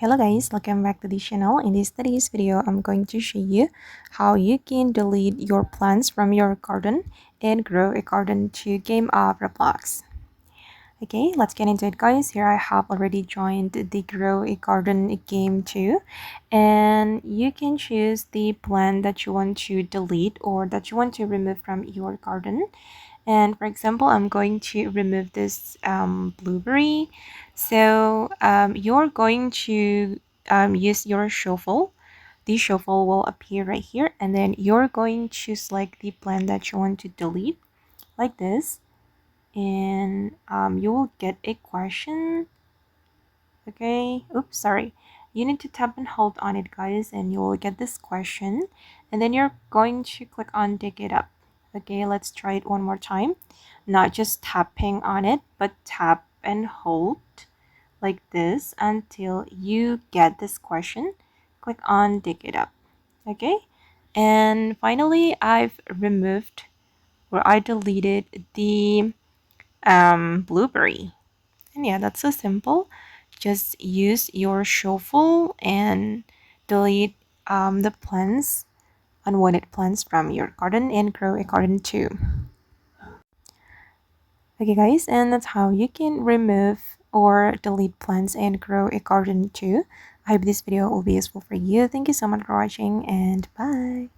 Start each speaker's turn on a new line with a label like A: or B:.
A: Hello guys, welcome back to the channel. In today's video, I'm going to show you how you can delete your plants from your garden and grow a garden to game of Roblox. Okay, let's get into it guys. Here I have already joined the grow a garden game too, and you can choose the plant that you want to delete or that you want to remove from your garden. And for example, I'm going to remove this blueberry. So you're going to use your shuffle. The shuffle will appear right here, and then you're going to select the plant that you want to delete like this, and you will get a question. Okay, oops, sorry. You need to tap and hold on it guys, and you will get this question, and then you're going to click on dig it up. Okay, let's try it one more time. Not just tapping on it, but tap and hold like this until you get this question. Click on dig it up. Okay, and finally I've removed or I deleted the blueberry. And yeah, that's so simple. Just use your shuffle and delete the plants, unwanted plants from your garden and grow a garden too. Okay guys, and that's how you can remove or delete plants and grow a garden too. I hope this video will be useful for you. Thank you so much for watching and bye.